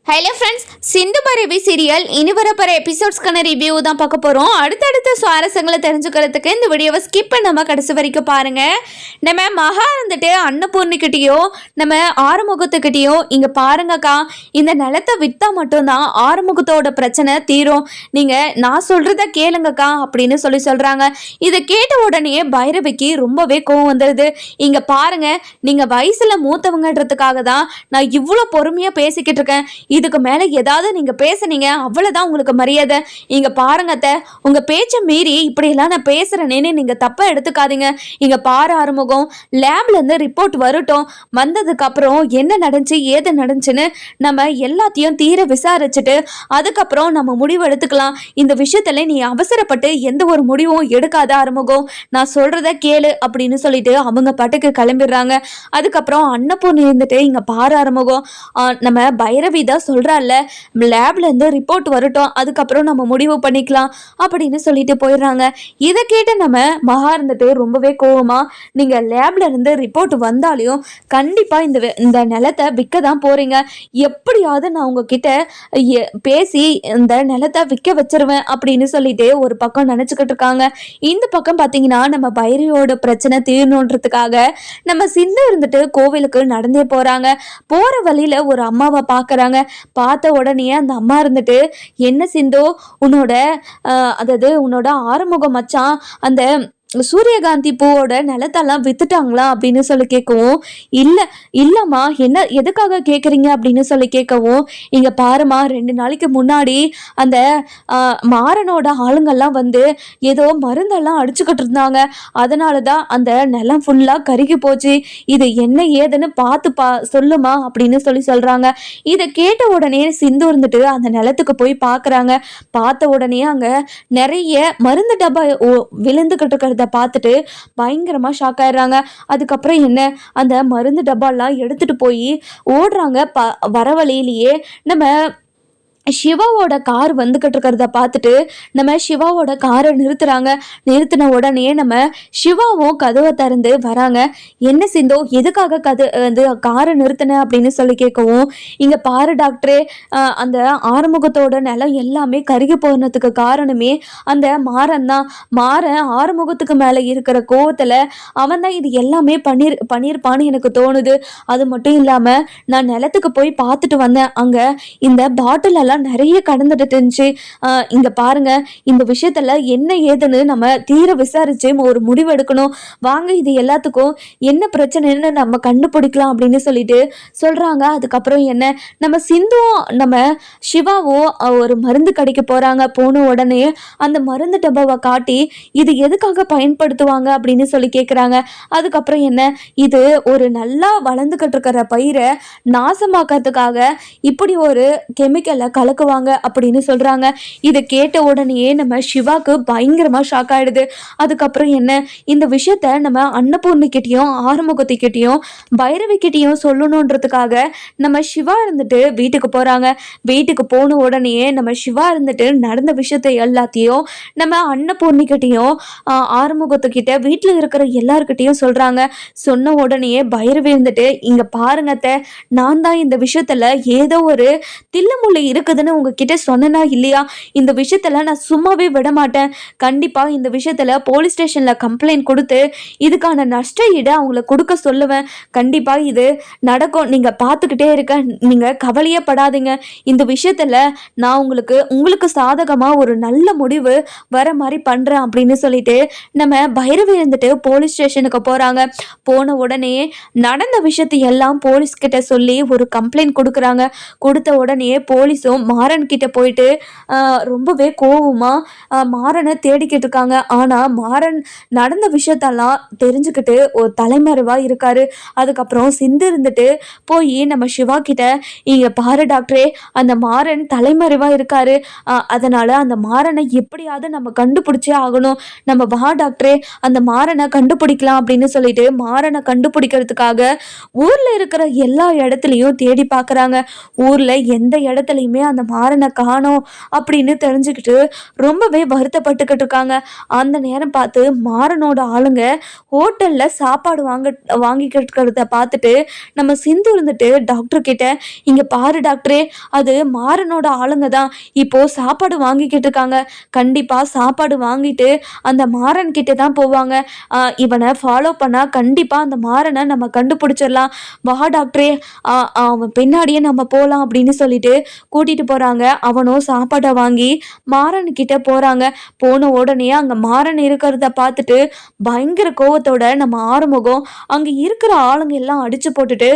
Hello friends, சிந்து பரவி serial இனி வரப்போகிற எபிசோட்ஸ்க்கான ரிவ்யூ தான் பார்க்க போகிறோம். அடுத்தடுத்த சுவாரஸ்யங்களை தெரிஞ்சுக்கிறதுக்கு இந்த வீடியோவை ஸ்கிப் பண்ணாமல் கடைசி வரைக்கும் பாருங்கள். நம்ம மகா இருந்துட்டு அன்னபூர்ணிக்கிட்டேயோ நம்ம ஆறுமுகத்துக்கிட்டேயோ இங்கே பாருங்கக்கா, இந்த நிலத்தை விற்றா மட்டும்தான் ஆறுமுகத்தோட பிரச்சனை தீரும், நீங்கள் நான் சொல்கிறத கேளுங்கக்கா அப்படின்னு சொல்கிறாங்க. இதை கேட்ட உடனே பைரவிக்கு ரொம்பவே கோவம் வந்துடுது. இங்கே பாருங்கள், நீங்கள் வயசில் மூத்தவங்கன்றதுக்காக தான் நான் இவ்வளோ பொறுமையாக பேசிக்கிட்டு இருக்கேன். இதுக்கு மேலே ஏதாவது நீங்கள் பேசுனீங்க அவ்வளோதான் உங்களுக்கு மரியாதை. இங்கே பாருங்கத்த, உங்கள் பேச்சை மீறி இப்படியெல்லாம் நான் பேசுகிறேனேன்னு நீங்கள் தப்பாக எடுத்துக்காதீங்க. இங்கே பாரு ஆறுமுகம், லேப்லேருந்து ரிப்போர்ட் வரட்டும், வந்ததுக்கப்புறம் என்ன நடந்துச்சு ஏது நடந்துச்சுன்னு நம்ம எல்லாத்தையும் தீர விசாரிச்சுட்டு அதுக்கப்புறம் நம்ம முடிவு எடுத்துக்கலாம். இந்த விஷயத்தில் நீ அவசரப்பட்டு எந்த ஒரு முடிவும் எடுக்காத ஆறுமுகம், நான் சொல்கிறத கேளு அப்படின்னு சொல்லிட்டு அவங்க பாட்டுக்கு கிளம்பிடுறாங்க. அதுக்கப்புறம் அன்னபூர்ணி இருந்துட்டு இங்கே பாரு ஆறுமுகம், நம்ம பைரவி தான் சொல்கிறாள்ல, லேப்லேருந்து ரிப்போர்ட் வரட்டும், அதுக்கப்புறம் நம்ம முடிவு பண்ணிக்கலாம் அப்படின்னு சொல்லிட்டு போயிடுறாங்க. இதை கேட்டு நம்ம மகா இருந்துட்டு ரொம்பவே கோவமா, நீங்கள் லேப்லேருந்து ரிப்போர்ட் வந்தாலையும் கண்டிப்பாக இந்த நிலத்தை விற்க தான் போகிறீங்க, எப்படியாவது நான் உங்ககிட்ட பேசி இந்த நிலத்தை விற்க வச்சிருவேன் அப்படின்னு சொல்லிட்டு ஒரு பக்கம் நினச்சிக்கிட்டு இருக்காங்க. இந்த பக்கம் பார்த்தீங்கன்னா நம்ம பைரவியோட பிரச்சனை தீரணுன்றதுக்காக நம்ம சிந்து இருந்துட்டு கோவிலுக்கு நடந்தே போகிறாங்க. போகிற வழியில் ஒரு அம்மாவை பார்க்குறாங்க. பார்த்த உடனே அந்த அம்மா இருந்துட்டு, என்ன சிந்து, அதாவது உன்னோட ஆறுமுக மச்சான் அந்த சூரியகாந்தி பூவோட நிலத்தெல்லாம் வித்துட்டாங்களா அப்படின்னு சொல்லி கேட்கவும், இல்லம்மா, என்ன எதுக்காக கேட்குறீங்க அப்படின்னு சொல்லி கேட்கவும், இங்கே பாருமா, 2 நாளைக்கு முன்னாடி அந்த மாறனோட ஆளுங்கள்லாம் வந்து ஏதோ மருந்தெல்லாம் அடிச்சுக்கிட்டு இருந்தாங்க, அதனால தான் அந்த நிலம் ஃபுல்லாக கருகி போச்சு, இது என்ன ஏதுன்னு பார்த்து சொல்லுமா அப்படின்னு சொல்கிறாங்க. இதை கேட்ட உடனே சிந்து இருந்துட்டு அந்த நிலத்துக்கு போய் பார்க்குறாங்க. பார்த்த உடனே அங்கே நிறைய மருந்து டப்பா விழுந்துக்கிட்டு இருக்கிறத பார்த்துட்டு பயங்கரமா ஷாக் ஆயிடுறாங்க. அதுக்கப்புறம் என்ன, அந்த மருந்து டப்பாலாம் எடுத்துட்டு போய் ஓடுறாங்க. வர வழியிலேயே நம்ம சிவாவோட கார் வந்துகிட்டு இருக்கிறத பார்த்துட்டு நம்ம சிவாவோட காரை நிறுத்துறாங்க. நிறுத்தின உடனே நம்ம சிவாவும் கதவை திறந்து வராங்க. என்ன சிந்தோ, எதுக்காக காரை நிறுத்தின அப்படின்னு சொல்லி கேட்கவும், இங்கே பாரு டாக்டரே, அந்த ஆறுமுகத்தோட நிலம் எல்லாமே கருகி போனதுக்கு காரணமே அந்த மாறன் தான். மாறன் ஆறுமுகத்துக்கு மேலே இருக்கிற கோவத்தில் அவன் தான் இது எல்லாமே பண்ணியிருப்பான்னு எனக்கு தோணுது. அது மட்டும் இல்லாமல் நான் நிலத்துக்கு போய் பார்த்துட்டு வந்தேன், அங்கே இந்த பாட்டில் எல்லாம் நிறைய கடந்துட்டு இருந்துச்சு. இங்க பாருங்க, இந்த விஷயத்துல என்ன ஏதுன்னு நம்ம தீர விசாரிச்சு ஒரு முடிவு எடுக்கணும். வாங்க, இது எல்லாத்துக்கும் என்ன பிரச்சனைன்னு நம்ம கண்டுபிடிக்கலாம் அப்படின்னு சொல்லிட்டு சொல்றாங்க. அதுக்கப்புறம் என்ன, நம்ம சிந்துவும் நம்ம சிவாவும் ஒரு மருந்து கடைக்கு போறாங்க. போன உடனே அந்த மருந்து டப்பாவை காட்டி இது எதுக்காக பயன்படுத்துவாங்க அப்படின்னு சொல்லி கேட்குறாங்க. அதுக்கப்புறம் என்ன, இது ஒரு நல்லா வளர்ந்துக்கிட்டு இருக்கிற பயிரை நாசமாக்கிறதுக்காக இப்படி ஒரு கெமிக்கலை கலக்குவாங்க அப்படின்னு சொல்றாங்க. இதை கேட்ட உடனே நம்ம சிவாக்கு பயங்கரமா ஷாக் ஆயிடுது. அதுக்கப்புறம் என்ன, இந்த விஷயத்த நம்ம அன்னபூர்ணிக்கிட்டையும் ஆறுமுகத்துக்கிட்டையும் பைரவி கிட்டையும் சொல்லணுன்றதுக்காக நம்ம சிவா இருந்துட்டு வீட்டுக்கு போறாங்க. வீட்டுக்கு போன உடனே நம்ம சிவா இருந்துட்டு நடந்த விஷயத்த எல்லாத்தையும் நம்ம அன்னபூர்ணிக்கிட்டையும் ஆறுமுகத்துக்கிட்ட வீட்டில் இருக்கிற எல்லார்கிட்டையும் சொல்றாங்க. சொன்ன உடனே பைரவி இருந்துட்டு, இங்க பாருங்கத்த, நான் தான் இந்த விஷயத்துல ஏதோ ஒரு தில்லுமுள்ளு இருக்குதுன்னு உங்ககிட்ட சொன்னா இல்லையா, இந்த விஷயத்துல நான் சும்மாவே விட மாட்டேன். கண்டிப்பா இந்த விஷயத்துல போலீஸ் ஸ்டேஷன்ல கம்ப்ளைண்ட் கொடுத்து இதுக்கான நஷ்ட ஈடு அவங்கள கொடுக்க சொல்லுவேன். கண்டிப்பா இது நடக்கும், நீங்க பார்த்துக்கிட்டே இருக்க, நீங்க கவலையே படாதீங்க. இந்த விஷயத்துல நான் உங்களுக்கு சாதகமா ஒரு நல்ல முடிவு வர மாதிரி பண்றேன் அப்படின்னு சொல்லிட்டு நம்ம பைரவி இருந்துட்டு போலீஸ் ஸ்டேஷனுக்கு போறாங்க. போன உடனே நடந்த விஷயத்தை எல்லாம் போலீஸ் கிட்ட சொல்லி ஒரு கம்ப்ளைண்ட் கொடுக்குறாங்க. கொடுத்த உடனே போலீஸும் மாறன் கிட்ட போயிட்டு ரொம்பவே கோவமா மாறனை தேடிக்கிட்டு இருக்காங்க. ஆனா மாறன் நடந்த விஷயத்தெல்லாம் தெரிஞ்சுக்கிட்டு ஒரு தலைமறைவா இருக்காரு. அதுக்கப்புறம் சிந்து இருந்துட்டு போய் நம்ம சிவா கிட்ட, இங்க பாரு டாக்டரே, அந்த மாறன் தலைமறைவா இருக்காரு, அதனால அந்த மாறனை எப்படியாவது நம்ம கண்டுபிடிச்சே ஆகணும், நம்ம வா டாக்டரே அந்த மாறனை கண்டுபிடிக்கலாம் அப்படின்னு சொல்லிட்டு மாறனை கண்டுபிடிக்கிறதுக்காக ஊர்ல இருக்கிற எல்லா இடத்துலையும் தேடி பார்க்குறாங்க. ஊர்ல எந்த இடத்துலையுமே அந்த மாறனை காணோம் அப்படின்னு தெரிஞ்சுக்கிட்டு ரொம்பவே வருத்தப்பட்டுக்கிட்டு இருக்காங்க. அந்த நேரம் பார்த்து மாறனோட ஆளுங்க ஹோட்டல்ல சாப்பாடு வாங்கிக்கிட்டு இருக்கிறத பார்த்துட்டு நம்ம சிந்து இருந்துட்டு டாக்டர் கிட்ட, இங்க பாரு டாக்டரே, அது மாறனோட ஆளுங்க தான் இப்போ சாப்பாடு வாங்கிக்கிட்டு இருக்காங்க. கண்டிப்பா சாப்பாடு வாங்கிட்டு அந்த மாறன் கிட்ட தான் போவாங்க. இவனை ஃபாலோ பண்ணா கண்டிப்பா அந்த மாறனை நம்ம கண்டுபிடிச்சிடலாம். வா டாக்டரே, அவன் பின்னாடியே நம்ம போகலாம் அப்படின்னு சொல்லிட்டு கூட்டிட்டு போறாங்க. அவனும் சாப்பாடை வாங்கி மாறன் கிட்ட போறாங்க. போன உடனே அங்க மாறன் இருக்கிறத பார்த்துட்டு பயங்கர கோவத்தோட நம்ம ஆறுமுகம் அங்க இருக்கிற ஆளுங்க எல்லாம் அடிச்சு போட்டுட்டு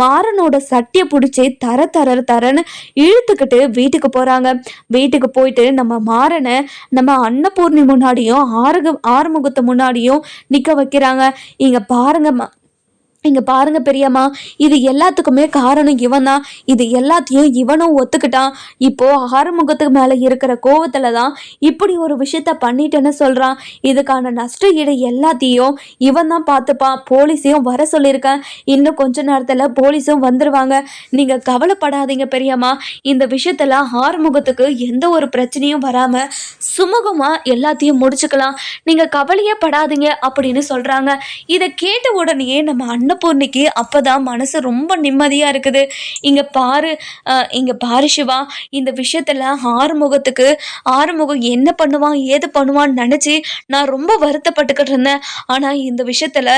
மாறனோட சட்டியை பிடிச்சி தரன்னு இழுத்துக்கிட்டு வீட்டுக்கு போறாங்க. வீட்டுக்கு போயிட்டு நம்ம மாறனை நம்ம அன்னபூர்ணி முன்னாடியும் ஆறுமுகத்து முன்னாடியும் நிக்க வைக்கிறாங்க. இங்க பாருங்க பெரியம்மா, இது எல்லாத்துக்குமே காரணம் இவன் தான். இது எல்லாத்தையும் இவனும் ஒத்துக்கிட்டான். இப்போ ஆறுமுகத்துக்கு மேல இருக்கிற கோவத்துல தான் இப்படி ஒரு விஷயத்த பண்ணிட்டேன்னு சொல்றான். இதுக்கான நஷ்ட ஈடு எல்லாத்தையும் இவன் தான் பார்த்துப்பான். போலீஸையும் வர சொல்லியிருக்கேன். இன்னும் கொஞ்ச நேரத்துல போலீஸும் வந்துருவாங்க. நீங்க கவலைப்படாதீங்க பெரியம்மா. இந்த விஷயத்துல ஆறுமுகத்துக்கு எந்த ஒரு பிரச்சனையும் வராம சுமூகமா எல்லாத்தையும் முடிச்சுக்கலாம். நீங்க கவலையே படாதீங்க அப்படின்னு சொல்றாங்க. இதை கேட்ட உடனே நம்ம அன்னபூர்ணிக்கு அப்பதான் மனசு ரொம்ப நிம்மதியா இருக்குது. இங்க பாரு சிவா, இந்த விஷயத்துல ஆறுமுகம் என்ன பண்ணுவான் ஏது பண்ணுவான்னு நினைச்சு நான் ரொம்ப வருத்தப்பட்டுக்கிட்டு இருந்தேன். ஆனா இந்த விஷயத்துல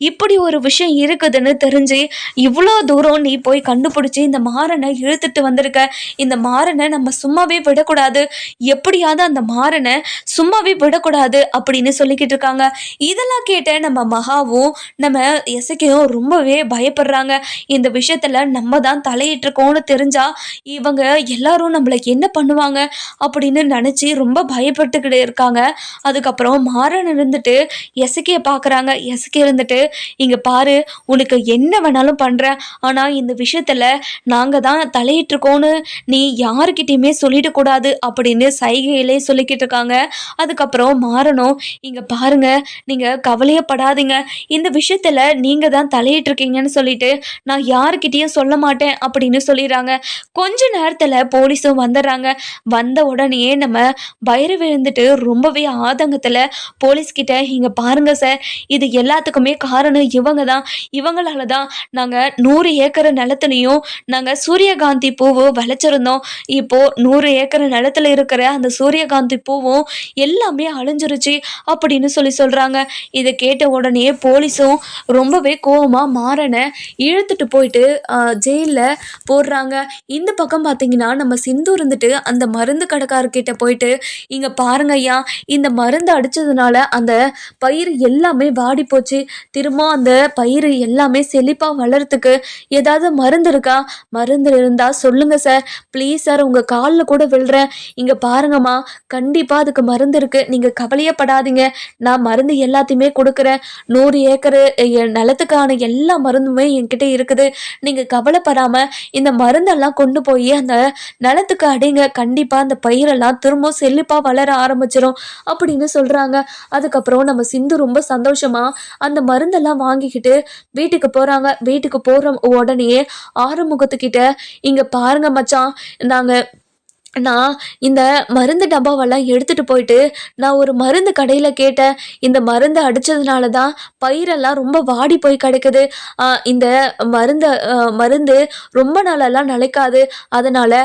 இப்படி ஒரு விஷயம் இருக்குதுன்னு தெரிஞ்சு இவ்வளோ தூரம் நீ போய் கண்டுபிடிச்சு இந்த மாறனை இழுத்துட்டு வந்திருக்க. இந்த மாறனை நம்ம சும்மாவே விடக்கூடாது. எப்படியாவது அந்த மாறனை சும்மாவே விடக்கூடாது அப்படின்னு சொல்லிக்கிட்டு இருக்காங்க. இதெல்லாம் கேட்ட நம்ம மகாவும் நம்ம எசக்கையும் ரொம்பவே பயப்படுறாங்க. இந்த விஷயத்துல நம்ம தான் தலையிட்டிருக்கோம்னு தெரிஞ்சா இவங்க எல்லாரும் நம்மளை என்ன பண்ணுவாங்க அப்படின்னு நினைச்சு ரொம்ப பயப்பட்டுக்கிட்டு இருக்காங்க. அதுக்கப்புறம் மாறன் இருந்துட்டு எசக்கிய பாக்குறாங்க. எசக்கி இருந்துட்டு, இங்க பாரு, உனக்கு என்ன வேணாலும் பண்றேன், ஆனா இந்த விஷயத்துல நாங்க தான் தலையிட்டிருக்கோன்னு நீ யாருக்கிட்டையுமே சொல்லிடக்கூடாது அப்படின்னு சைகையிலே சொல்லிக்கிட்டு இருக்காங்க. அதுக்கப்புறம் மாறணும், இங்க பாருங்க, நீங்க கவலையப்படாதீங்க, இந்த விஷயத்துல நீங்க தான் தலையிட்டு இருக்கீங்கன்னு சொல்லிட்டு நான் யாருக்கிட்டையும் சொல்ல மாட்டேன் அப்படின்னு சொல்லிடுறாங்க. கொஞ்ச நேரத்துல போலீஸும் வந்துடுறாங்க. வந்த உடனே நம்ம பைரவ இருந்துட்டு ரொம்பவே ஆதங்கத்துல போலீஸ் கிட்ட, இங்க பாருங்க சார், இது எல்லாத்துக்குமே காரணம் இவங்க தான். இவங்களால தான் நாங்க 100 ஏக்கர் நிலத்துலையும் நாங்க சூரியகாந்தி பூவு விளைச்சிருந்தோம். இப்போ 100 ஏக்கர் நிலத்துல இருக்கிற அந்த சூரியகாந்தி பூவும் எல்லாமே அழிஞ்சிருச்சு அப்படின்னு சொல்றாங்க. இதை கேட்ட உடனே போலீஸும் ரொம்பவே கோவமா மாறனை இழுத்துட்டு போயிட்டு ஜெயிலில் போடுறாங்க. இந்த பக்கம் பார்த்தீங்கன்னா நம்ம சிந்து இருந்துட்டு அந்த மருந்து கடைக்காரர்கிட்ட போயிட்டு, இங்கே பாருங்க ஐயா, இந்த மருந்து அடித்ததுனால அந்த பயிர் எல்லாமே வாடி போச்சு. திரும்ப அந்த பயிர் எல்லாமே செழிப்பாக வளர்றதுக்கு ஏதாவது மருந்து இருக்கா? மருந்து இருந்தால் சொல்லுங்க சார், ப்ளீஸ் சார், உங்கள் காலில் கூட விழுறேன். இங்கே பாருங்கம்மா, கண்டிப்பாக அதுக்கு மருந்து இருக்குது, நீங்கள் கவலையப்படாதீங்க, நான் மருந்து எல்லாத்தையுமே கொடுக்குறேன். 100 ஏக்கர் நிலத்துக்கான எல்லா மருந்துமே என்கிட்ட இருக்குது. நீங்க கவலைப்படாம இந்த மருந்தெல்லாம் கொண்டு போய் அந்த நிலத்துக்கு அடிங்க. கண்டிப்பா அந்த பயிரெல்லாம் திரும்ப செழிப்பா வளர ஆரம்பிச்சிடும் அப்படின்னு சொல்றாங்க. அதுக்கப்புறம் நம்ம சிந்து ரொம்ப சந்தோஷமா அந்த மருந்தெல்லாம் வாங்கிக்கிட்டு வீட்டுக்கு போறாங்க. வீட்டுக்கு போற உடனே ஆறுமுகத்துக்கிட்ட, இங்க பாருங்க மச்சான், நான் இந்த மருந்து டப்பாவெல்லாம் எடுத்துட்டு போயிட்டு நான் ஒரு மருந்து கடையில் கேட்டேன். இந்த மருந்து அடித்ததுனால தான் பயிரெல்லாம் ரொம்ப வாடி போய் கிடக்குது. இந்த மருந்து ரொம்ப நாளெல்லாம் நிலைக்காது. அதனால்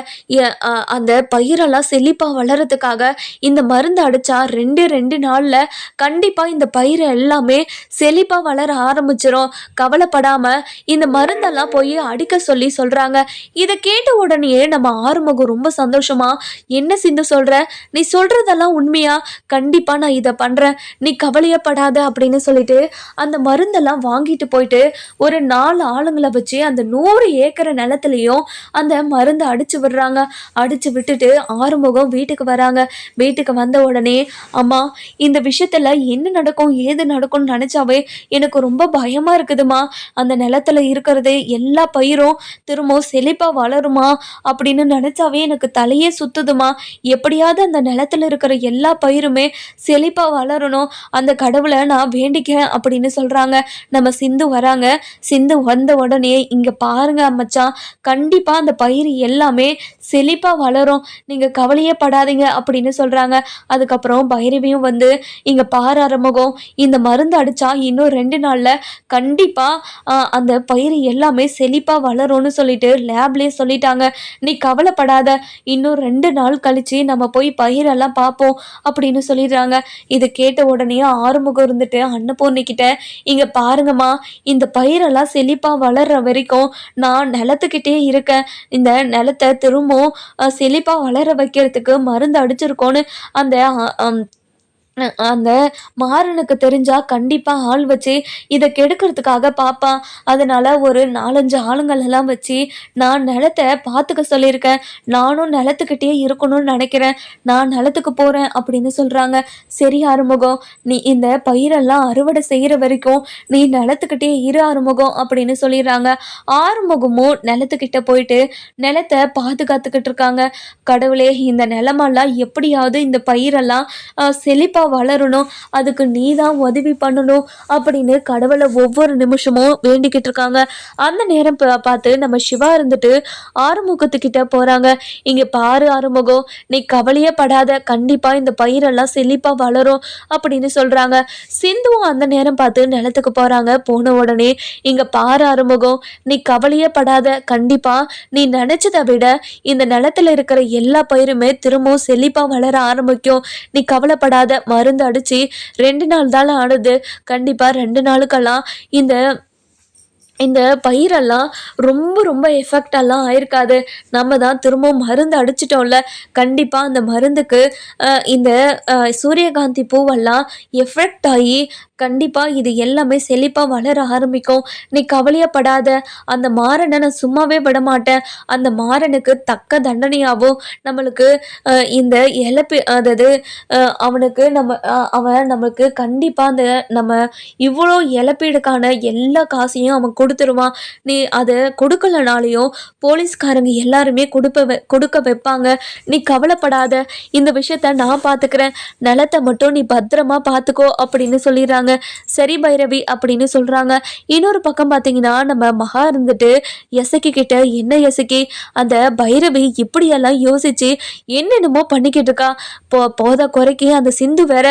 அந்த பயிரெல்லாம் செழிப்பாக வளர்கிறதுக்காக இந்த மருந்து அடித்தா 2 நாளில் கண்டிப்பாக இந்த பயிர் எல்லாமே செழிப்பாக வளர ஆரம்பிச்சிடும். கவலைப்படாமல் இந்த மருந்தெல்லாம் போய் அடிக்க சொல்கிறாங்க. இதை கேட்ட உடனே நம்ம ஆறுமுகம் ரொம்ப சந்தோஷமா, என்ன சிந்து சொல்ற, நீ சொல்றதெல்லாம் உண்மையா? கண்டிப்பா நான் இதை பண்றேன், நீ கவலையப்படாத அப்படின்னு சொல்லிட்டு அந்த மருந்தெல்லாம் வாங்கிட்டு போயிட்டு ஒரு 4 ஆளுங்களை வச்சு அந்த 100 ஏக்கர் நிலத்திலையும் அந்த மருந்து அடிச்சு விடுறாங்க. அடிச்சு விட்டுட்டு ஆறுமுகம் வீட்டுக்கு வராங்க. வீட்டுக்கு வந்த உடனே, அம்மா, இந்த விஷயத்துல என்ன நடக்கும் ஏது நடக்கும்னு நினைச்சாவே எனக்கு ரொம்ப பயமா இருக்குதுமா. அந்த நிலத்துல இருக்கிறது எல்லா பயிரும் திரும்ப செழிப்பா வளருமா அப்படின்னு நினைச்சாவே எனக்கு தலையே சுத்துதுமா. எப்படியாவது அந்த நிலத்துல இருக்கிற எல்லா பயிருமே செழிப்பா வளரணும், அந்த கடவுளை நான் வேண்டிக்கிறேன் அப்படின்னு சொல்றாங்க. நம்ம சிந்து வராங்க. சிந்து வந்த உடனே இங்க பாருங்க மச்சான், கண்டிப்பா அந்த பயிர் எல்லாமே செழிப்பா வளரும், நீங்க கவலையே படாதீங்க அப்படின்னு சொல்றாங்க. அதுக்கப்புறம் பைரவியும் வந்து இங்க பாரு ஆறுமுகம், இந்த மருந்து அடிச்சா இன்னும் 2 நாள்ல கண்டிப்பா அந்த பயிர் எல்லாமே செழிப்பா வளரும்னு சொல்லிட்டு லேப்லயே சொல்லிட்டாங்க. நீ கவலைப்படாத, இன்னும் 2 நாள் கழிச்சு நம்ம போய் பயிரெல்லாம் பார்ப்போம் அப்படின்னு சொல்லிடுறாங்க. இது கேட்ட உடனே ஆறுமுகம் இருந்துட்டு அன்னபூர்ணி கிட்ட, இங்க பாருங்கம்மா, இந்த பயிரெல்லாம் செழிப்பா வளர்ற வரைக்கும் நான் நிலத்துக்கிட்டே இருக்கேன், இந்த நிலத்தை திரும்பவும் செழிப்பா வளர வைக்கிறதுக்கு மருந்து அடிச்சிருக்கோன்னு அந்த அந்த மாறனுக்கு தெரிஞ்சா கண்டிப்பா ஆள் வச்சு இதை கெடுக்கிறதுக்காக பார்ப்பான். அதனால ஒரு 4-5 ஆளுங்கள் எல்லாம் வச்சு நான் நிலத்தை பார்த்துக்க சொல்லியிருக்கேன். நானும் நிலத்துக்கிட்டே இருக்கணும்னு நினைக்கிறேன், நான் நிலத்துக்கு போறேன் அப்படின்னு சொல்றாங்க. சரி ஆறுமுகம், நீ இந்த பயிரெல்லாம் அறுவடை செய்யற வரைக்கும் நீ நிலத்துக்கிட்டே இரு ஆறுமுகம் அப்படின்னு சொல்லிடுறாங்க. ஆறுமுகமும் நிலத்துக்கிட்ட போயிட்டு நிலத்தை பாதுகாத்துக்கிட்டு இருக்காங்க. கடவுளே, இந்த நிலமெல்லாம் எப்படியாவது இந்த பயிரெல்லாம் செழிப்பா வளரணும், அதுக்கு நீ தான் உதவி பண்ணணும் அப்படின்னு கடவுளை ஒவ்வொரு நிமிஷமும் வேண்டிக்கிட்டு இருக்காங்க. அந்த நேரம் பார்த்து நம்ம சிவா இருந்துட்டு ஆறுமுகத்துக்கிட்ட போறாங்க. இங்க பாரு ஆறுமுகம், நீ கவலையே படாத, கண்டிப்பா இந்த பயிரெல்லாம் செழிப்பா வளரும் அப்படின்னு சொல்றாங்க. சிந்துவும் அந்த நேரம் பார்த்து நிலத்துக்கு போறாங்க. போன உடனே இங்க பாரு ஆறுமுகம், நீ கவலையே படாத, கண்டிப்பா நீ நினைச்சதை விட இந்த நிலத்துல இருக்கிற எல்லா பயிருமே திரும்பவும் செழிப்பா வளர ஆரம்பிக்கும், நீ கவலைப்படாத, மருந்து அடிச்சு 2 நாள் தான் ஆனது, கண்டிப்பா 2 நாளுக்கெல்லாம் இந்த இந்த பயிரெல்லாம் ரொம்ப ரொம்ப எஃபெக்டெல்லாம் ஆயிருக்காது, நம்ம தான் திரும்பவும் மருந்து அடிச்சிட்டோம்ல, கண்டிப்பாக அந்த மருந்துக்கு இந்த சூரியகாந்தி பூவெல்லாம் எஃபெக்ட் ஆகி கண்டிப்பாக இது எல்லாமே செழிப்பாக வளர ஆரம்பிக்கும், நீ கவலையப்படாத, அந்த மாறனை நான் சும்மாவே விட மாட்டேன், அந்த மாறனுக்கு தக்க தண்டனையாகவும் நம்மளுக்கு இந்த இழப்பு, அதாவது அவனுக்கு அவன் நம்மளுக்கு கண்டிப்பாக அந்த நம்ம இவ்வளோ இழப்பீடுக்கான எல்லா காசையும் அவன் கொடுத்துருவான், நீ அதை கொடுக்கலனாலையும் போலீஸ்காரங்க எல்லாருமே கொடுக்க வைப்பாங்க, நீ கவலைப்படாத, இந்த விஷயத்த நான் பார்த்துக்கிறேன், நிலத்தை மட்டும் நீ பத்திரமா பார்த்துக்கோ அப்படின்னு சொல்லிடுறாங்க. சரி பைரவி அப்படின்னு சொல்றாங்க. இன்னொரு பக்கம் பார்த்தீங்கன்னா நம்ம மகா இருந்துட்டு எசக்கி கிட்ட, என்ன எசக்கி, அந்த பைரவி இப்படியெல்லாம் யோசிச்சு என்னென்னமோ பண்ணிக்கிட்டு இருக்கா, போத குறைக்கி அந்த சிந்து வேற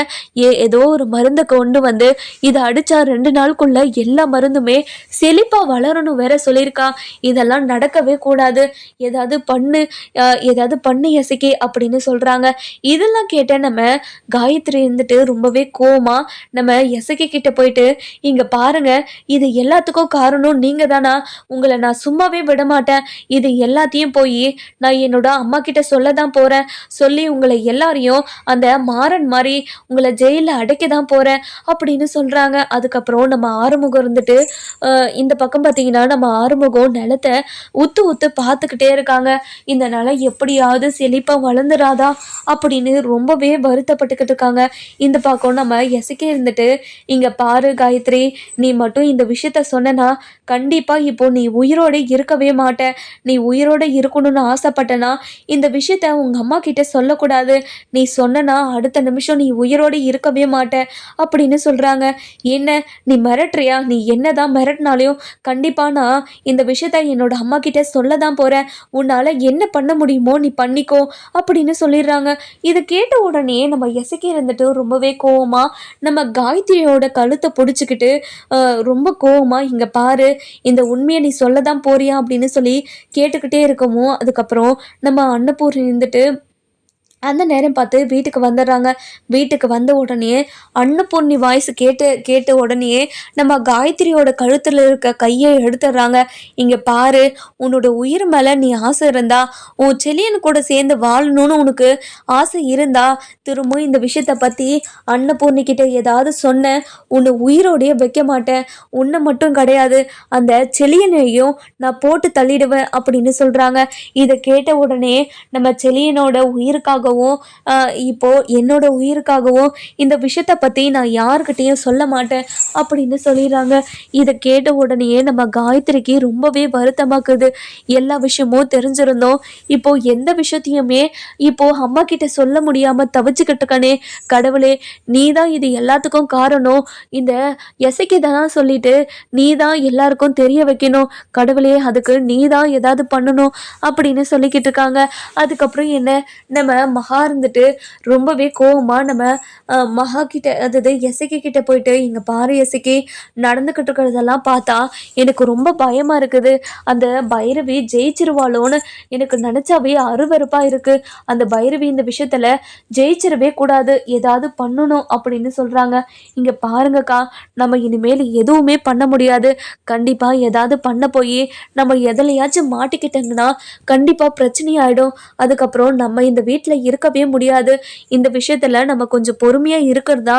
ஏதோ ஒரு மருந்தை கொண்டு வந்து இதை அடிச்சா 2 நாளுக்குள்ள எல்லா மருந்துமே செழிப்பா வளரணும் வேற சொல்லியிருக்கா, இதெல்லாம் நடக்கவே கூடாது, ஏதாவது பண்ணு எசக்கி அப்படின்னு சொல்றாங்க. இதெல்லாம் கேட்ட நம்ம காயத்ரி இருந்துட்டு ரொம்பவே கோவமா நம்ம எசக்கி கிட்ட போயிட்டு, இங்க பாருங்க, இது எல்லாத்துக்கும் காரணம் நீங்க தானா, உங்களை நான் சும்மாவே விட மாட்டேன், இது எல்லாத்தையும் போய் நான் என்னோட அம்மா கிட்ட சொல்ல தான் போறேன், சொல்லி உங்களை எல்லாரையும் அந்த மாறன் மாதிரி உங்களை ஜெயிலில் அடைக்க தான் போறேன் அப்படின்னு சொல்றாங்க. அதுக்கப்புறம் நம்ம ஆறுமுகம் இருந்துட்டு இந்த பக்கம் பார்த்தீங்கன்னா நம்ம ஆறுமுகம் நிலத்தை உத்து பார்த்துக்கிட்டே இருக்காங்க. இந்த நிலம் எப்படியாவது செழிப்பா வளர்ந்துராதா அப்படின்னு ரொம்பவே வருத்தப்பட்டுக்கிட்டு இருக்காங்க. இந்த பக்கம் நம்ம எசக்கி இருந்துட்டு, இங்க பாரு காயத்ரி, நீ மட்டும் இந்த விஷயத்த சொன்னா கண்டிப்பா இப்போ நீ உயிரோட இருக்கவே மாட்ட, நீ உயிரோட இருக்கணும்னு ஆசைப்பட்டனா இந்த விஷயத்த உங்க அம்மா கிட்ட சொல்லக்கூடாது, நீ சொன்னா அடுத்த நிமிஷம் நீ உயிரோட இருக்கவே மாட்ட அப்படின்னு சொல்றாங்க. என்ன நீ மிரட்டுறியா, நீ என்னதான் மிரட்டினாலையும் கண்டிப்பா நான் இந்த விஷயத்த என்னோட அம்மா கிட்ட சொல்ல தான் போறேன், உன்னால என்ன பண்ண முடியுமோ நீ பண்ணிக்கோ அப்படின்னு சொல்லிடுறாங்க. இதை கேட்ட உடனே நம்ம எசக்கி இருந்துட்டு ரொம்பவே கோவமா நம்ம காயத்ரியோட கழுத்தை பிடிச்சிக்கிட்டு ரொம்ப கோவமா, இங்க பாரு, இந்த உண்மையை நீ சொல்ல தான் போறியா அப்படின்னு சொல்லி கேட்டுக்கிட்டே இருக்கமோ. அதுக்கப்புறம் நம்ம அன்னபூர்ணி இருந்துட்டு அந்த நேரம் பார்த்து வீட்டுக்கு வந்துடுறாங்க. வீட்டுக்கு வந்த உடனே அன்னபூர்ணி வாய்ஸ் கேட்ட உடனே நம்ம காயத்ரியோட கழுத்தில் இருக்க கையை எடுத்துடுறாங்க. இங்கே பாரு, உன்னோட உயிர் மேலே நீ ஆசை இருந்தா, உன் செல்லியன் கூட சேர்ந்து வாழணும்னு உனக்கு ஆசை இருந்தா, திரும்ப இந்த விஷயத்தை பற்றி அன்னபூர்ணி கிட்ட ஏதாவது சொன்ன உன்னை உயிரோடைய வைக்க மாட்டேன், உன்னை மட்டும் கிடையாது அந்த செல்லியனையும் நான் போட்டு தள்ளிடுவேன் அப்படின்னு சொல்கிறாங்க. இதை கேட்ட உடனே நம்ம செல்லியனோட உயிருக்காக உயிருக்காகவும் இப்போ என்னோட உயிருக்காகவும் இந்த விஷயத்தை பற்றி நான் யாருக்கிட்டேயும் சொல்ல மாட்டேன் அப்படின்னு சொல்லிடுறாங்க. இதை கேட்ட உடனேயே நம்ம காயத்ரிக்கு ரொம்பவே வருத்தமாக்குது. எல்லா விஷயமும் தெரிஞ்சிருந்தோம், இப்போ எந்த விஷயத்தையுமே இப்போ அம்மா கிட்ட சொல்ல முடியாம தவிச்சுக்கிட்டு இருக்கனே. கடவுளே, நீ தான் இது எல்லாத்துக்கும் காரணம். இந்த எசைக்கு தான் சொல்லிட்டு நீ தான் எல்லாருக்கும் தெரிய வைக்கணும். கடவுளே, அதுக்கு நீ தான் ஏதாவது பண்ணணும் அப்படின்னு சொல்லிக்கிட்டு இருக்காங்க. அதுக்கப்புறம் என்ன, நம்ம மகா இருந்துட்டு ரொம்பவே கோவமா நம்ம மகா கிட்ட, அதாவது எசைக்கு கிட்ட போயிட்டு, இங்க பாரு எசைக்கு, நடந்துக்கிட்டு இருக்கிறதெல்லாம் பார்த்தா எனக்கு ரொம்ப பயமா இருக்குது. அந்த பைரவி ஜெயிச்சிருவாளோன்னு எனக்கு நினைச்சாவே அருவருப்பா இருக்கு. அந்த பைரவி இந்த விஷயத்துல ஜெயிச்சிடவே கூடாது, ஏதாவது பண்ணணும் அப்படின்னு சொல்றாங்க. இங்க பாருங்கக்கா, நம்ம இனிமேல் எதுவுமே பண்ண முடியாது. கண்டிப்பா ஏதாவது பண்ண போய் நம்ம எதுலையாச்சும் மாட்டிக்கிட்டோங்கன்னா கண்டிப்பா பிரச்சனை ஆயிடும். அதுக்கப்புறம் நம்ம இந்த வீட்டுல இருக்கவே முடியாது. இந்த விஷயத்துல நம்ம கொஞ்சம் பொறுமையா இருக்கிறதா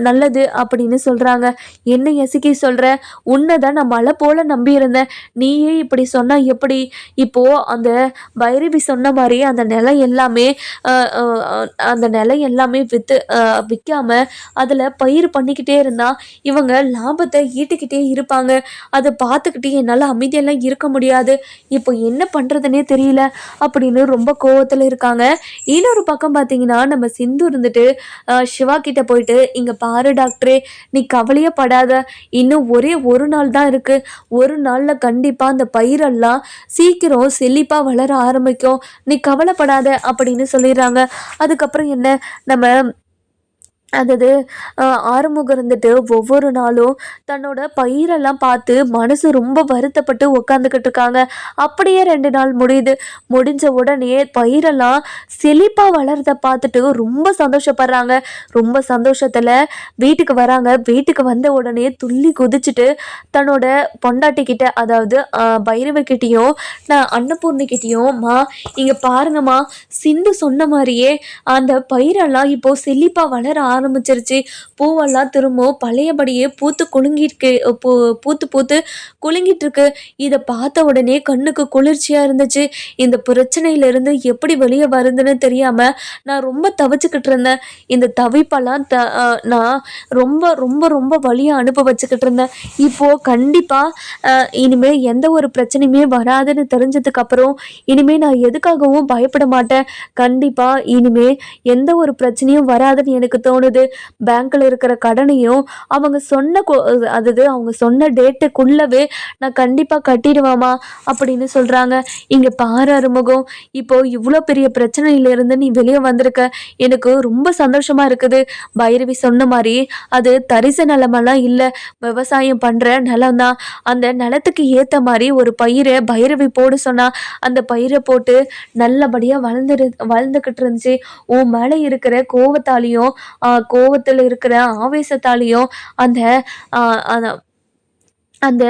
நல்லது அப்படின்னு சொல்றாங்க. என்ன எசிக்கி சொல்ற? உன்னைதான் நான் மழை போல நம்பி இருந்தேன், நீயே இப்படி சொன்னா எப்படி? இப்போ அந்த பைரவி சொன்ன மாதிரி அந்த நிலம் எல்லாமே விற்காம அதில் பயிர் பண்ணிக்கிட்டே இருந்தா இவங்க லாபத்தை ஈட்டிக்கிட்டே இருப்பாங்க. அதை பார்த்துக்கிட்டு என்னால் அமைதியெல்லாம் இருக்க முடியாது. இப்போ என்ன பண்ணுறதுனே தெரியல அப்படின்னு ரொம்ப கோவத்தில் இருக்காங்க. இன்னொரு பக்கம் பார்த்தீங்கன்னா, நம்ம சிந்து இருந்துட்டு சிவா கிட்ட போயிட்டு, இங்கே பாரு டாக்டரே, நீ கவலையே படாத, இன்னும் ஒரே ஒரு நாள் தான் இருக்கு. ஒரு நாளில் கண்டிப்பாக அந்த பயிரெல்லாம் சீக்கிரம் செழிப்பாக வளர ஆரம்பிக்கும், நீ கவலைப்படாத அப்படின்னு சொல்லிடுறாங்க. அதுக்கப்புறம் என்ன, நம்ம அதாவது ஆறுமுகம் இருந்துட்டு ஒவ்வொரு நாளும் தன்னோட பயிரெல்லாம் பார்த்து மனசு ரொம்ப வருத்தப்பட்டு உக்காந்துக்கிட்டு இருக்காங்க. அப்படியே 2 நாள் முடிஞ்ச உடனே பயிரெல்லாம் செழிப்பாக வளர்றத பார்த்துட்டு ரொம்ப சந்தோஷப்படுறாங்க. ரொம்ப சந்தோஷத்தில் வீட்டுக்கு வராங்க. வீட்டுக்கு வந்த உடனே துள்ளி குதிச்சுட்டு தன்னோட பொண்டாட்டிக்கிட்ட, அதாவது பைரவக்கிட்டேயும் நான் அன்னபூர்ணிக்கிட்டேயும், மா இங்கே பாருங்கம்மா, சிந்து சொன்ன மாதிரியே அந்த பயிரெல்லாம் இப்போ செழிப்பாக வளர ஆரம்பிச்சிருச்சு. பூவெல்லாம் திரும்ப பழையபடியே பூத்து குலுங்கிட்டு இருக்கு. இதை பார்த்த உடனே கண்ணுக்கு குளிர்ச்சியா இருந்துச்சு. இந்த பிரச்சனையிலிருந்து எப்படி வெளியே வருதுன்னு தெரியாம நான் ரொம்ப தவிச்சுக்கிட்டு இருந்தேன். இந்த தவிப்பெல்லாம் நான் ரொம்ப ரொம்ப ரொம்ப வழியா வச்சுக்கிட்டு இருந்தேன். இப்போ கண்டிப்பா இனிமே எந்த ஒரு பிரச்சனையுமே வராதுன்னு தெரிஞ்சதுக்கு அப்புறம் இனிமே நான் எதுக்காகவும் பயப்பட மாட்டேன். கண்டிப்பா இனிமே எந்த ஒரு பிரச்சனையும் வராதுன்னு எனக்கு தோணுது. பேங்க்ல இருக்கிற கடனையும் அவங்க சொன்ன டேட்டுக்குள்ளவே நான் கண்டிப்பா கட்டிடுவாமா அப்படின்னு சொல்றாங்க. இங்க பாரு அறுமுகம், இப்போ இவ்வளோ பெரிய பிரச்சனையில இருந்து நீ வெளியே வந்திருக்க, எனக்கு ரொம்ப சந்தோஷமா இருக்குது. பைரவி சொன்ன மாதிரி அது தரிசு நிலமெல்லாம் இல்லை, விவசாயம் பண்ற நிலம் தான். அந்த நிலத்துக்கு ஏத்த மாதிரி ஒரு பயிரை பைரவி போட சொன்னா அந்த பயிரை போட்டு நல்லபடியா வளர்ந்துக்கிட்டு இருந்துச்சு. உன் மேல இருக்கிற கோவத்தில் இருக்கிற ஆவேசத்தாலையும் அந்த அந்த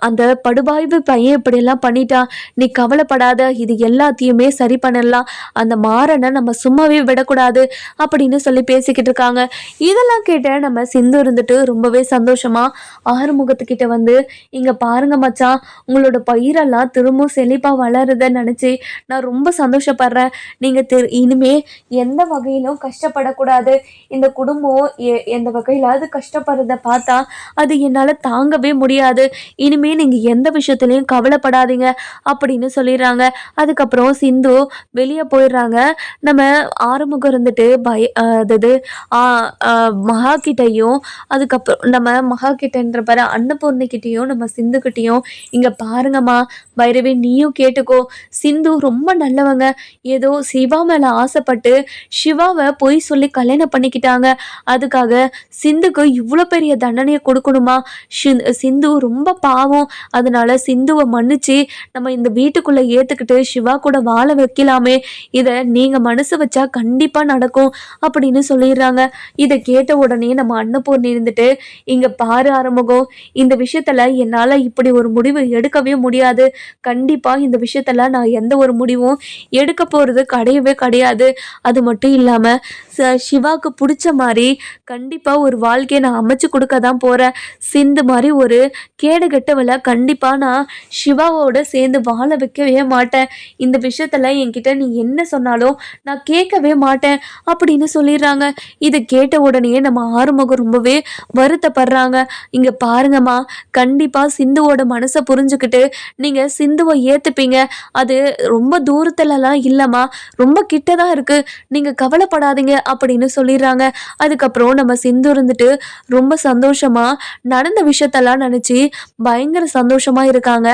அந்த படுபாய்வு பையன் இப்படியெல்லாம் பண்ணிட்டான், நீ கவலைப்படாத, இது எல்லாத்தையுமே சரி பண்ணலாம், அந்த மாறனை நம்ம சும்மாவே விடக்கூடாது அப்படின்னு சொல்லி பேசிக்கிட்டு இருக்காங்க. இதெல்லாம் கேட்ட நம்ம சிந்து இருந்துட்டு ரொம்பவே சந்தோஷமா ஆறுமுகத்துக்கிட்ட வந்து, இங்கே பாருங்க மச்சான், உங்களோட பயிரெல்லாம் திரும்ப செழிப்பாக வளருதை நினச்சி நான் ரொம்ப சந்தோஷப்படுறேன். நீங்கள் இனிமே எந்த வகையிலும் கஷ்டப்படக்கூடாது. இந்த குடும்பம் எந்த வகையிலாவது கஷ்டப்படுறத பார்த்தா அது என்னால் தாங்கவே முடியாது. இனிமே நீங்க எந்த விஷயத்துலையும் கவலைப்படாதீங்க அப்படின்னு சொல்லிடுறாங்க. அதுக்கப்புறம் சிந்து வெளியே போயிடுறாங்க. நம்ம ஆறுமுகம் இருந்துட்டு அதாவது மகா கிட்டையும், அதுக்கப்புறம் நம்ம மகா கிட்டன்ற பாரு அன்னபூர்ணிக்கிட்டையும் நம்ம சிந்து கிட்டையும், இங்க பாருங்கம்மா பைரவி, நீயும் கேட்டுக்கோ, சிந்து ரொம்ப நல்லவங்க, ஏதோ சிவா மேல ஆசைப்பட்டு சிவாவை பொய் சொல்லி கல்யாணம் பண்ணிக்கிட்டாங்க. அதுக்காக சிந்துக்கு இவ்வளோ பெரிய தண்டனையை கொடுக்கணுமா? சிந்து ரொம்ப பாவம், அதனால சிந்துவை மன்னிச்சு நம்ம இந்த வீட்டுக்குள்ள ஏத்துக்கிட்டு சிவா கூட வாழ வைக்கலாமே, இதை நீங்க மனசு வச்சா கண்டிப்பா நடக்கும் அப்படின்னு சொல்லிடுறாங்க. இதை கேட்ட உடனே நம்ம அன்னபூர்ணி இருந்துட்டு, இங்க பாரு ஆறுமுகம், இந்த விஷயத்துல என்னால இப்படி ஒரு முடிவு எடுக்கவே முடியாது. கண்டிப்பா இந்த விஷயத்துல நான் எந்த ஒரு முடிவும் எடுக்க போறது கிடையவே கிடையாது. அது மட்டும் இல்லாம சிவாக்கு பிடிச்ச மாதிரி கண்டிப்பா ஒரு வாழ்க்கையை நான் அமைச்சு கொடுக்க தான் போறேன். சிந்து மாதிரி ஒரு கேடு கெட்டவளை கண்டிப்பாக நான் சிவாவோட சேர்ந்து வாழ வைக்கவே மாட்டேன். இந்த விஷயத்தில் என்கிட்ட நீ என்ன சொன்னாலும் நான் கேட்கவே மாட்டேன் அப்படின்னு சொல்லிடுறாங்க. இதை கேட்ட உடனே நம்ம ஆறுமுகம் ரொம்பவே வருத்தப்படுறாங்க. இங்கே பாருங்கம்மா, கண்டிப்பாக சிந்துவோட மனசை புரிஞ்சுக்கிட்டு நீங்கள் சிந்துவை ஏற்றுப்பீங்க. அது ரொம்ப தூரத்துலலாம் இல்லைம்மா, ரொம்ப கிட்ட தான் இருக்குது, நீங்கள் கவலைப்படாதீங்க அப்படின்னு சொல்லிடுறாங்க. அதுக்கப்புறம் நம்ம சிந்து இருந்துட்டு ரொம்ப சந்தோஷமா நடந்த விஷயத்தெல்லாம் நினச்சி பயங்கர சந்தோஷமா இருக்காங்க.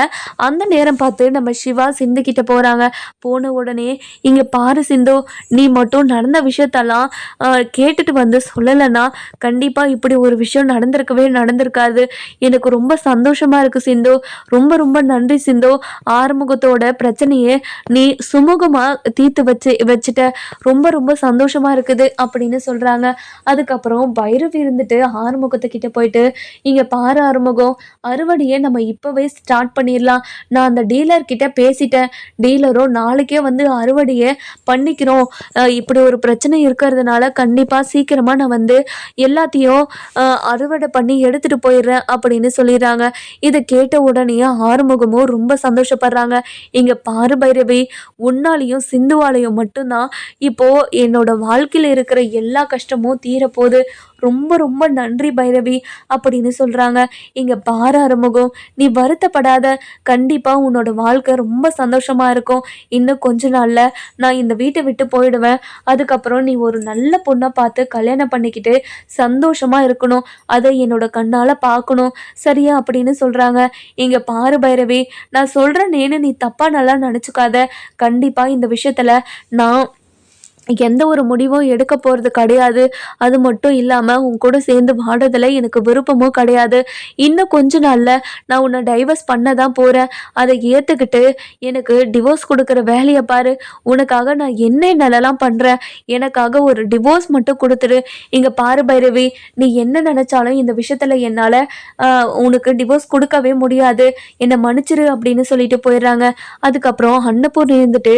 அந்த நேரம் பார்த்து நம்ம சிவா சிந்து கிட்ட போகிறாங்க. போன உடனே இங்கே பாரு சிந்து, நீ மட்டும் நடந்த விஷயத்தெல்லாம் கேட்டுட்டு வந்து சொல்லலைன்னா கண்டிப்பாக இப்படி ஒரு விஷயம் நடந்திருக்காது. எனக்கு ரொம்ப சந்தோஷமா இருக்கு சிந்து, ரொம்ப ரொம்ப நன்றி சிந்து. ஆறுமுகத்தோட பிரச்சனையே நீ சுமூகமாக தீர்த்து வச்சுட்ட, ரொம்ப ரொம்ப சந்தோஷமா இருக்குது அப்படின்னு சொல்றாங்க. அதுக்கப்புறம் பைரவி இருந்துட்டு ஆறுமுகத்தை கிட்ட போயிட்டு, இங்க பாரு ஆறுமுகம், அறுவடையை நம்ம இப்பவே ஸ்டார்ட் பண்ணிடலாம். நான் அந்த டீலர் கிட்ட பேசிட்டேன். டீலரும் நாளைக்கே வந்து அறுவடையை பண்ணிக்கிறோம். இப்படி ஒரு பிரச்சனை இருக்கிறதுனால கண்டிப்பா சீக்கிரமா நான் வந்து எல்லாத்தையும் அறுவடை பண்ணி எடுத்துட்டு போயிடுறேன் அப்படின்னு சொல்லிடுறாங்க. இதை கேட்ட உடனே ஆறுமுகமும் ரொம்ப சந்தோஷப்படுறாங்க. இங்க பாரு பைரவி, உன்னாலையும் சிந்துவாலையும் மட்டும்தான் இப்போ என்னோட வாழ்க்கையில இருக்கிற எல்லா கஷ்டமும் தீரப்போகுது. ரொம்ப ரொம்ப நன்றி பைரவி அப்படின்னு சொல்றாங்க. இங்க பாரு ஆறுமுகம், நீ வருத்தப்படாத, கண்டிப்பா உன்னோட வாழ்க்கை ரொம்ப சந்தோஷமா இருக்கும். இன்னும் கொஞ்ச நாள்ல நான் இந்த வீட்டை விட்டு போயிடுவேன். அதுக்கப்புறம் நீ ஒரு நல்ல பொண்ணை பார்த்து கல்யாணம் பண்ணிக்கிட்டு சந்தோஷமா இருக்கணும். அதை என்னோட கண்ணால பார்க்கணும், சரியா அப்படின்னு சொல்றாங்க. இங்க பாரு பைரவி, நான் சொல்றேன்னு நீ தப்பா நல்லா நினைச்சுக்காத. கண்டிப்பா இந்த விஷயத்துல நான் எந்த ஒரு முடிவும் எடுக்க போகிறது கிடையாது. அது மட்டும் இல்லாமல் உன் கூட சேர்ந்து வாடுறதுல எனக்கு விருப்பமும் கிடையாது. இன்னும் கொஞ்ச நாளில் நான் உன்னை டைவர்ஸ் பண்ண தான் போகிறேன். அதை ஏற்றுக்கிட்டு எனக்கு டிவோர்ஸ் கொடுக்குற வேலையை பாரு. உனக்காக நான் என்னென்னலாம் பண்ணுறேன், எனக்காக ஒரு டிவோர்ஸ் மட்டும் கொடுத்துரு. இங்கே பாரு பைரவி, நீ என்ன நினச்சாலும் இந்த விஷயத்தில் என்னால் உனக்கு டிவோர்ஸ் கொடுக்கவே முடியாது, என்னை மன்னிச்சிரு அப்படின்னு சொல்லிட்டு போயிடுறாங்க. அதுக்கப்புறம் அன்னபூர்ணி இருந்துட்டு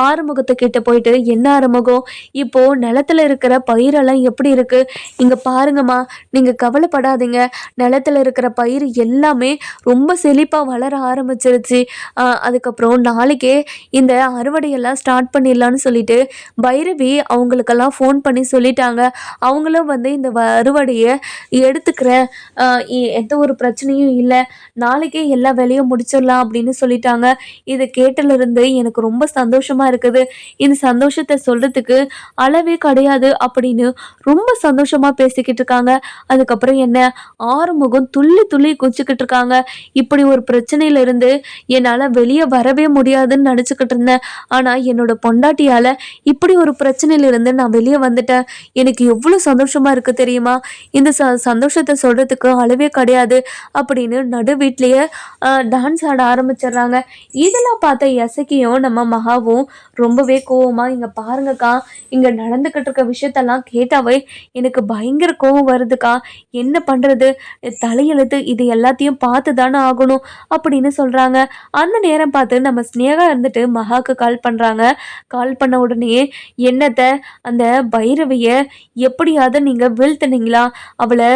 ஆறுமுகத்தை கிட்ட போயிட்டு, என்ன ஆறுமுகம், இப்போ நிலத்துல இருக்கிற பயிரெல்லாம் எப்படி இருக்கு, இங்க பாருங்கம்மா, நீங்க கவலைப்படாதீங்க. நிலத்துல இருக்கிற பயிர் எல்லாமே ரொம்ப செழிப்பா வளர ஆரம்பிச்சிருச்சு. அதுக்கப்புறம் நாளைக்கே இந்த அறுவடையெல்லாம் ஸ்டார்ட் பண்ணிடலான்னு சொல்லிட்டு பைரவி அவங்களுக்கெல்லாம் ஃபோன் பண்ணி சொல்லிட்டாங்க. அவங்களும் வந்து இந்த அறுவடையை எடுத்துக்கிறேன், எந்த ஒரு பிரச்சனையும் இல்லை, நாளைக்கே எல்லா வேலையும் முடிச்சிடலாம் அப்படின்னு சொல்லிட்டாங்க. இதை கேட்டலிருந்து எனக்கு ரொம்ப சந்தோஷமா இருக்குது. இந்த சந்தோஷத்தை சொல்றதுக்கு அளவே கிடையாது அப்படின்னு ரொம்ப சந்தோஷமா பேசிக்கிட்டு இருக்காங்க. அதுக்கப்புறம் என்ன, ஆறுமுகம் துள்ளி துள்ளி குச்சிக்கிட்டு இருக்காங்க. இப்படி ஒரு பிரச்சனையில இருந்து என்னால வெளியே வரவே முடியாதுன்னு நினைச்சுக்கிட்டு இருந்தேன். ஆனா என்னோட பொண்டாட்டியால இப்படி ஒரு பிரச்சனையில இருந்து நான் வெளியே வந்துட்டேன். எனக்கு எவ்வளவு சந்தோஷமா இருக்கு தெரியுமா, இந்த சந்தோஷத்தை சொல்றதுக்கு அளவே கிடையாது அப்படின்னு நடு வீட்லயே டான்ஸ் ஆட ஆரம்பிச்சிடுறாங்க. இதெல்லாம் பார்த்த எசக்கியும் நம்ம மகாவும் ரொம்பவே கோவமா, இங்க பாருங்கக்கா, இங்க நடந்துகிட்டு இருக்க விஷயத்தெல்லாம் கேட்டாவே எனக்கு பயங்கர கோவம் வருதுக்கா, என்ன பண்றது, தலையெழுத்து, இது எல்லாத்தையும் பார்த்து தானே ஆகணும் அப்படின்னு சொல்றாங்க. அந்த நேரம் பார்த்து நம்ம ஸ்னேகா இருந்துட்டு மகாக்கு கால் பண்றாங்க. கால் பண்ண உடனே, என்னத்த அந்த பைரவிய எப்படியாவது நீங்க வீழ்த்துனீங்களா, அவளை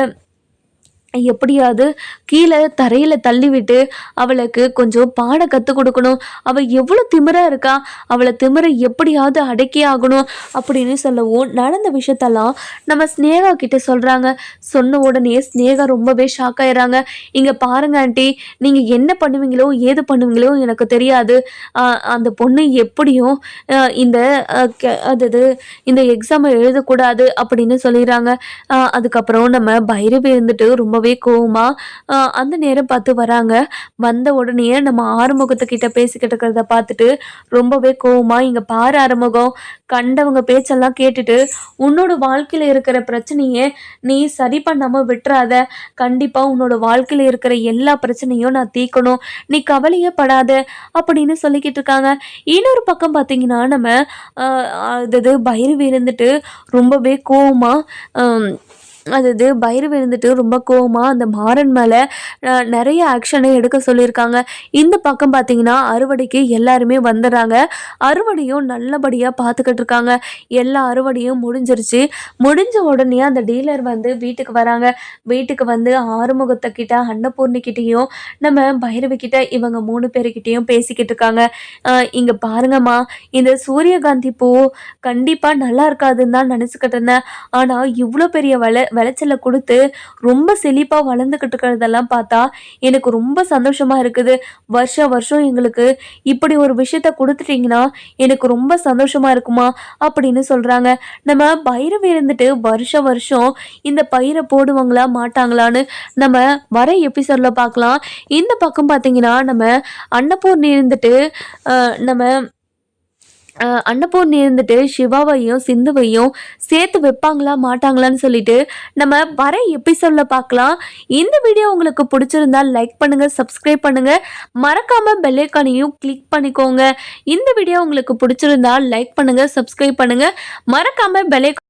எப்படியாவது கீழே தரையில் தள்ளிவிட்டு அவளுக்கு கொஞ்சம் பாடம் கற்றுக் கொடுக்கணும், அவள் எவ்வளோ திமிராக இருக்கா, அவளை திமிரை எப்படியாவது அடக்கி ஆகணும் அப்படின்னு சொல்லவும் நடந்த விஷயத்தெல்லாம் நம்ம ஸ்னேகா கிட்ட சொல்கிறாங்க. சொன்ன உடனே ஸ்னேகா ரொம்பவே ஷாக் ஆயிடுறாங்க. இங்கே பாருங்க ஆண்டி, நீங்கள் என்ன பண்ணுவீங்களோ ஏது பண்ணுவீங்களோ எனக்கு தெரியாது, அந்த பொண்ணு எப்படியும் இந்த இந்த எக்ஸாமை எழுதக்கூடாது அப்படின்னு சொல்லிடுறாங்க. அதுக்கப்புறம் நம்ம பைரவி இருந்துட்டு ரொம்பவே கோவமா அந்த நேரம் பார்த்து வராங்க. வந்த உடனே நம்ம ஆறுமுகத்துக்கிட்ட பேசிக்கிட்டு இருக்கிறத பார்த்துட்டு ரொம்பவே கோவமா, இங்க பாரு ஆறுமுகம், கண்டவங்க பேச்செல்லாம் கேட்டுட்டு உன்னோட வாழ்க்கையில இருக்கிற பிரச்சனையே நீ சரி பண்ணாம விட்டுறாத, கண்டிப்பா உன்னோட வாழ்க்கையில இருக்கிற எல்லா பிரச்சனையும் நான் தீர்க்கணும், நீ கவலையே படாத அப்படின்னு சொல்லிக்கிட்டு இருக்காங்க. இன்னொரு பக்கம் பார்த்தீங்கன்னா நம்ம பைரவி இருந்துட்டு ரொம்பவே கோவமா அதாவது பைரவ் இருந்துட்டு ரொம்ப கோவமா அந்த மாறன் மேலே நிறைய ஆக்ஷனை எடுக்க சொல்லியிருக்காங்க. இந்த பக்கம் பார்த்தீங்கன்னா அறுவடைக்கு எல்லாருமே வந்துடுறாங்க. அறுவடையும் நல்லபடியாக பார்த்துக்கிட்டு இருக்காங்க. எல்லா அறுவடையும் முடிஞ்சிருச்சு. முடிஞ்ச உடனே அந்த டீலர் வந்து வீட்டுக்கு வராங்க. வீட்டுக்கு வந்து ஆறுமுகத்தை கிட்ட அன்னபூர்ணிக்கிட்டேயும் நம்ம பைரவி கிட்ட இவங்க 3 பேருக்கிட்டேயும் பேசிக்கிட்டு இருக்காங்க. இங்கே பாருங்கம்மா, இந்த சூரியகாந்தி பூ கண்டிப்பாக நல்லா இருக்காதுன்னு தான் நினச்சிக்கிட்டு இருந்தேன். ஆனால் இவ்வளோ பெரிய விளைச்சலை கொடுத்து ரொம்ப செழிப்பாக வளர்ந்துக்கிட்டு இருக்கிறதெல்லாம் பார்த்தா எனக்கு ரொம்ப சந்தோஷமாக இருக்குது. வருஷம் வருஷம் எங்களுக்கு இப்படி ஒரு விஷயத்த கொடுத்துட்டீங்கன்னா எனக்கு ரொம்ப சந்தோஷமாக இருக்குமா அப்படின்னு சொல்கிறாங்க. நம்ம பைரவி இருந்துட்டு வருஷம் வருஷம் இந்த பயிரை போடுவாங்களா மாட்டாங்களான்னு நம்ம வர எபிசோடில் பார்க்கலாம். இந்த பக்கம் பார்த்தீங்கன்னா நம்ம அன்னபூர்ணி இருந்துட்டு நம்ம அன்னபூர்ணி இருந்துட்டு சிவாவையும் சிந்துவையும் சேர்த்து வைப்பாங்களா மாட்டாங்களான்னு சொல்லிட்டு நம்ம வர எபிசோடில் பார்க்கலாம். இந்த வீடியோ உங்களுக்கு பிடிச்சிருந்தா லைக் பண்ணுங்கள், சப்ஸ்கிரைப் பண்ணுங்கள், மறக்காமல் பெல் ஐகானையும் கிளிக் பண்ணிக்கோங்க. இந்த வீடியோ உங்களுக்கு பிடிச்சிருந்தா லைக் பண்ணுங்கள், சப்ஸ்கிரைப் பண்ணுங்கள், மறக்காமல் பெல்